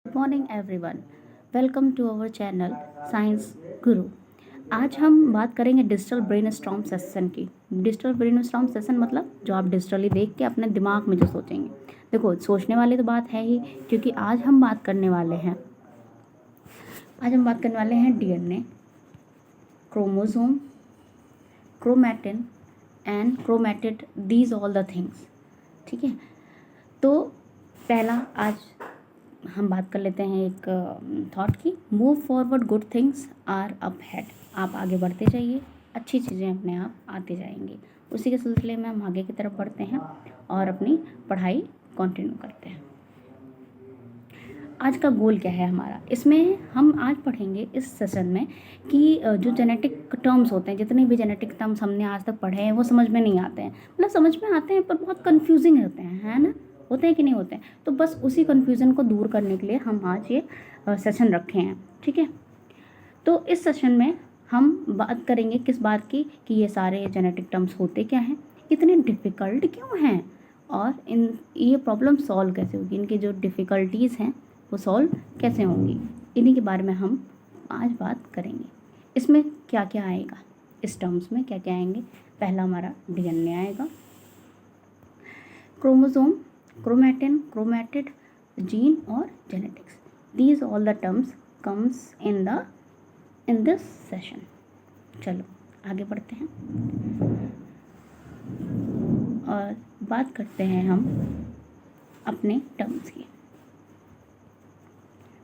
Good morning everyone. Welcome to our channel science guru. आज हम बात करेंगे डिजिटल ब्रेनस्टॉर्म सेशन की। डिजिटल ब्रेनस्टॉर्म सेशन मतलब जो आप डिजिटली देख के अपने दिमाग में जो सोचेंगे। देखो, सोचने वाली तो बात है ही, क्योंकि आज हम बात करने वाले हैं DNA, chromosome, chromatin and chromatid, these all the things. ठीक है, तो पहला आज हम बात कर लेते हैं एक थॉट की। Move forward, good things are ahead. आप आगे बढ़ते जाइए, अच्छी चीज़ें अपने आप आते जाएंगी। उसी के सिलसिले में हम आगे की तरफ बढ़ते हैं और अपनी पढ़ाई कंटिन्यू करते हैं। आज का गोल क्या है हमारा, इसमें हम आज पढ़ेंगे इस सेशन में कि जो जेनेटिक टर्म्स होते हैं, जितने भी जेनेटिक टर्म्स हमने आज तक पढ़े हैं वो समझ में नहीं आते हैं। मतलब समझ में आते हैं पर बहुत कन्फ्यूजिंग होते हैं, है ना? होते हैं कि नहीं होते हैं? तो बस उसी कन्फ्यूज़न को दूर करने के लिए हम आज ये सेशन रखे हैं। ठीक है, तो इस सेशन में हम बात करेंगे किस बात की कि ये सारे जेनेटिक टर्म्स होते क्या हैं, इतने डिफ़िकल्ट क्यों हैं, और ये प्रॉब्लम सॉल्व कैसे होगी, इनकी जो डिफ़िकल्टीज़ हैं वो सॉल्व कैसे होंगी, इन्हीं के बारे में हम आज बात करेंगे। इसमें क्या क्या आएगा, इस टर्म्स में क्या क्या आएंगे। पहला हमारा डीएनए आएगा, क्रोमोसोम, क्रोमैटिन, क्रोमैटिड, जीन और genetics. These all the terms comes in this session. चलो आगे बढ़ते हैं और बात करते हैं हम अपने टर्म्स की।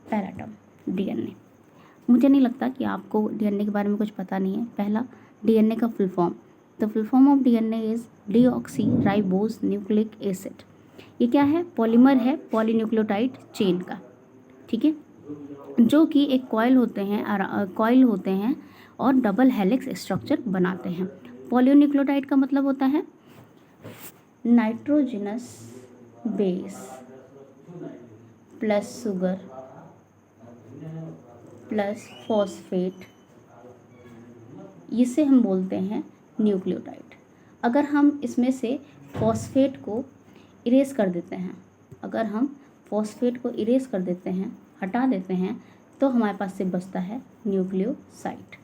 पहला टर्म डीएनए। मुझे नहीं लगता कि आपको डीएनए के बारे में कुछ पता नहीं है। पहला, डीएनए का full form. The full form of DNA is deoxy ribose nucleic acid. ये क्या है? पॉलीमर है पॉलीन्यूक्लियोटाइड चेन का। ठीक है, जो कि एक कॉइल होते हैं और डबल हेलिक्स स्ट्रक्चर बनाते हैं। पॉलीन्यूक्लियोटाइड का मतलब होता है nitrogenous base plus sugar plus phosphate, इसे हम बोलते हैं न्यूक्लियोटाइड। अगर हम इसमें से फॉस्फेट को इरेज कर देते हैं, हटा देते हैं, तो हमारे पास से बचता है न्यूक्लियोसाइड।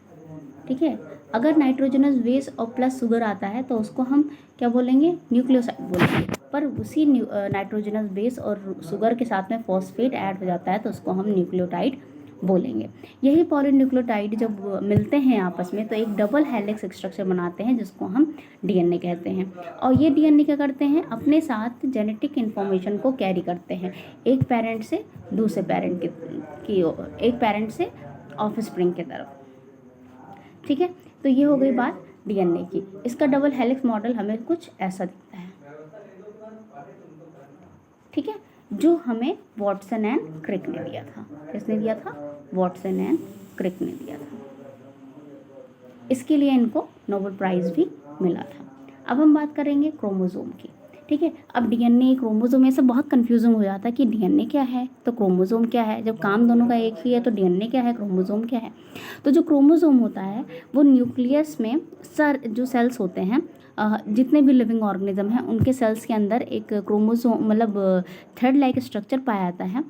ठीक है, अगर नाइट्रोजनस बेस और प्लस शुगर आता है तो उसको हम क्या बोलेंगे? न्यूक्लियोसाइड बोलेंगे। पर उसी नाइट्रोजनस बेस और शुगर के साथ में फॉस्फेट ऐड हो जाता है तो उसको हम न्यूक्लियोटाइड बोलेंगे। यही पॉलीन्यूक्लियोटाइड जब मिलते हैं आपस में तो एक डबल हेलिक्स स्ट्रक्चर बनाते हैं, जिसको हम डीएनए कहते हैं। और ये डीएनए क्या करते हैं? अपने साथ जेनेटिक इन्फॉर्मेशन को कैरी करते हैं, एक पेरेंट से दूसरे पेरेंट की ओर, एक पेरेंट से ऑफस्प्रिंग की तरफ। ठीक है, तो ये हो गई बात डीएनए की। इसका डबल हेलिक्स मॉडल हमें कुछ ऐसा दिखता है। ठीक है, जो हमें वॉटसन एंड क्रिक ने दिया था। किसने दिया था? वॉटसन एंड क्रिक ने दिया था। इसके लिए इनको नोबेल प्राइज़ भी मिला था। अब हम बात करेंगे क्रोमोसोम की। ठीक है, अब डीएनए क्रोमोसोम में से बहुत कंफ्यूजिंग हो जाता है कि डीएनए क्या है तो क्रोमोसोम क्या है। जब काम दोनों का एक ही है तो डीएनए क्या है, क्रोमोसोम क्या है। तो जो क्रोमोसोम होता है वो न्यूक्लियस में जो सेल्स होते हैं, जितने भी लिविंग ऑर्गेनिज्म हैं उनके सेल्स के अंदर एक क्रोमोसोम मतलब थ्रेड लाइक स्ट्रक्चर पाया जाता है,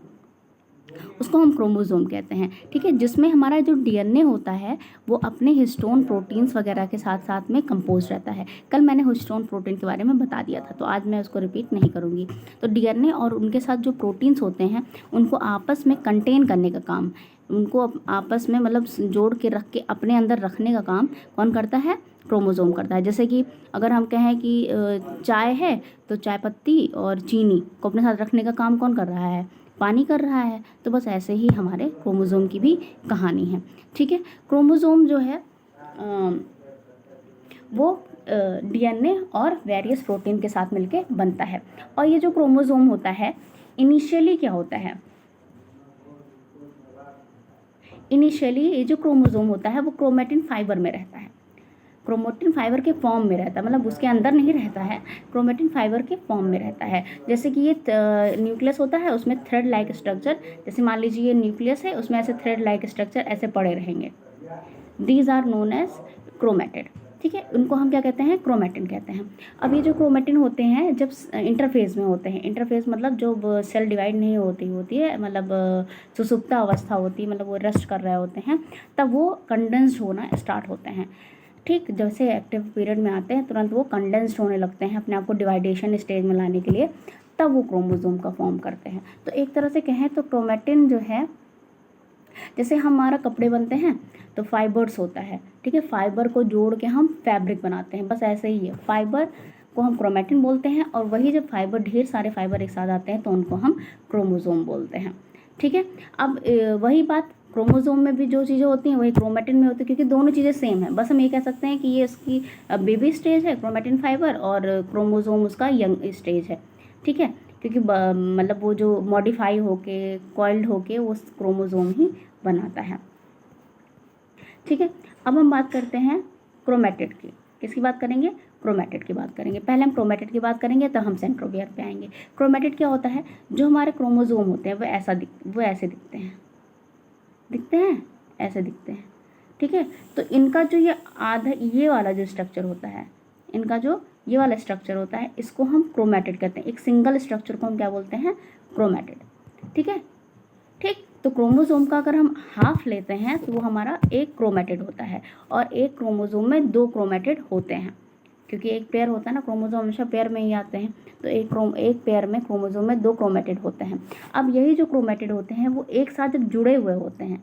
उसको हम क्रोमोसोम कहते हैं। ठीक है, जिसमें हमारा जो डीएनए होता है वो अपने हिस्टोन प्रोटीन्स वगैरह के साथ साथ में कंपोज रहता है। कल मैंने हिस्टोन प्रोटीन के बारे में बता दिया था, तो आज मैं उसको रिपीट नहीं करूँगी। तो डीएनए और उनके साथ जो प्रोटीन्स होते हैं उनको आपस में कंटेन करने का काम, उनको आपस में मतलब जोड़ के रख के अपने अंदर रखने का काम कौन करता है? क्रोमोसोम करता है। जैसे कि अगर हम कहें कि चाय है तो चाय पत्ती और चीनी को अपने साथ रखने का काम कौन कर रहा है? पानी कर रहा है। तो बस ऐसे ही हमारे क्रोमोसोम की भी कहानी है। ठीक है, क्रोमोसोम जो है वो डीएनए और वेरियस प्रोटीन के साथ मिलके बनता है। और ये जो क्रोमोसोम होता है इनिशियली क्या होता है? इनिशियली ये जो क्रोमोसोम होता है वो क्रोमैटिन फाइबर में रहता है, क्रोमैटिन फाइबर के फॉर्म में रहता है, मतलब उसके अंदर नहीं रहता है, क्रोमैटिन फाइबर के फॉर्म में रहता है। जैसे कि ये न्यूक्लियस होता है उसमें थ्रेड लाइक स्ट्रक्चर, जैसे मान लीजिए ये न्यूक्लियस है उसमें ऐसे थ्रेड लाइक स्ट्रक्चर ऐसे पड़े रहेंगे। These are known as chromatid. ठीक है, उनको हम क्या कहते हैं, क्रोमेटिन कहते हैं। अब ये जो क्रोमेटिन होते हैं जब इंटरफेज में होते हैं, इंटरफेज मतलब जो सेल डिवाइड नहीं होती है, मतलब सुसुप्ता अवस्था होती है, मतलब वो रेस्ट कर रहे होते हैं, तब वो कंडेंस्ड होना स्टार्ट होते हैं। ठीक, जैसे एक्टिव पीरियड में आते हैं तुरंत वो कंडेंस्ड होने लगते हैं अपने आप को डिवाइडेशन स्टेज में लाने के लिए, तब वो क्रोमोसोम का फॉर्म करते हैं। तो एक तरह से कहें तो क्रोमेटिन जो है, जैसे हमारा कपड़े बनते हैं तो फाइबर्स होता है, ठीक है, फाइबर को जोड़ के हम फैब्रिक बनाते हैं, बस ऐसे ही है, फाइबर को हम क्रोमेटिन बोलते हैं, और वही जब फाइबर, ढेर सारे फाइबर एक साथ आते हैं तो उनको हम क्रोमोसोम बोलते हैं। ठीक है, अब वही बात क्रोमोसोम में भी जो चीज़ें होती हैं वही क्रोमेटिन में होती है, क्योंकि दोनों चीज़ें सेम है, बस हम ये कह सकते हैं कि ये इसकी बेबी स्टेज है क्रोमेटिन फाइबर, और क्रोमोसोम उसका यंग स्टेज है। ठीक है, क्योंकि मतलब वो जो मॉडिफाई होके कॉइल्ड होके वो क्रोमोसोम ही बनाता है। ठीक है, अब हम बात करते हैं क्रोमेटिड की। किसकी बात करेंगे, क्रोमेटिड की बात करेंगे। पहले हम क्रोमेटिड की बात करेंगे तो हम सेंट्रोमियर पे आएंगे। क्रोमेटिड क्या होता है, जो हमारे क्रोमोसोम होते हैं वो ऐसे दिखते हैं, ऐसे दिखते हैं। ठीक है, तो इनका जो ये वाला जो स्ट्रक्चर होता है, इनका जो ये वाला स्ट्रक्चर होता है, इसको हम क्रोमेटिड कहते हैं। एक सिंगल स्ट्रक्चर को हम क्या बोलते हैं, क्रोमेटिड। ठीक है, ठीक, तो क्रोमोसोम का अगर हम हाफ लेते हैं तो वो हमारा एक क्रोमेटिड होता है, और एक क्रोमोसोम में 2 क्रोमेटिड होते हैं, क्योंकि एक पेयर होता है ना, क्रोमोसोम हमेशा पेयर में ही आते हैं, तो एक पेयर में क्रोमोसोम में 2 क्रोमेटिड होते हैं। अब यही जो क्रोमेटिड होते हैं वो एक साथ जुड़े हुए होते हैं,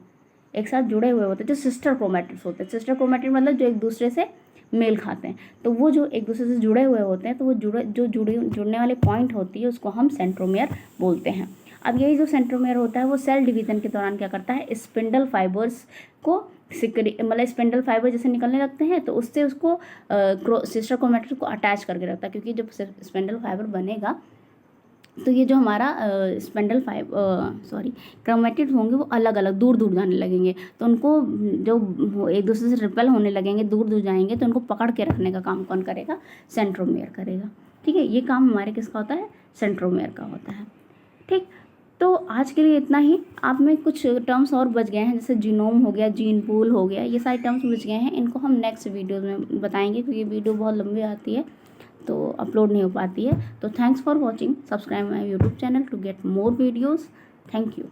जो सिस्टर क्रोमेटिड्स होते हैं। सिस्टर क्रोमेटिड मतलब जो एक दूसरे से मेल खाते हैं, तो वो जो एक दूसरे से जुड़े हुए होते हैं, तो वो जुड़ने वाले पॉइंट होती है उसको हम सेंट्रोमियर बोलते हैं। अब यही जो सेंट्रोमियर होता है वो सेल डिवीजन के दौरान क्या करता है, स्पिंडल फाइबर्स को मतलब स्पिंडल फाइबर जैसे निकलने लगते हैं तो उससे उसको सिस्टर क्रोमेटिड को अटैच करके रखता है, क्योंकि जब स्पिंडल फाइबर बनेगा तो ये जो हमारा क्रोमेटिड होंगे वो अलग अलग दूर दूर जाने लगेंगे, तो उनको जो एक दूसरे से रिपेल होने लगेंगे, दूर दूर जाएंगे, तो उनको पकड़ के रखने का काम कौन करेगा, सेंट्रोमियर करेगा। ठीक है, ये काम हमारे किसका होता है, सेंट्रोमियर का होता है। ठीक, तो आज के लिए इतना ही। आप में कुछ टर्म्स और बच गए हैं, जैसे जीनोम हो गया, जीन पूल हो गया, ये सारे टर्म्स बच गए हैं, इनको हम नेक्स्ट वीडियो में बताएंगे, क्योंकि वीडियो बहुत लंबी आती है तो अपलोड नहीं हो पाती है। तो thanks for watching, subscribe my YouTube channel to get more videos. Thank you.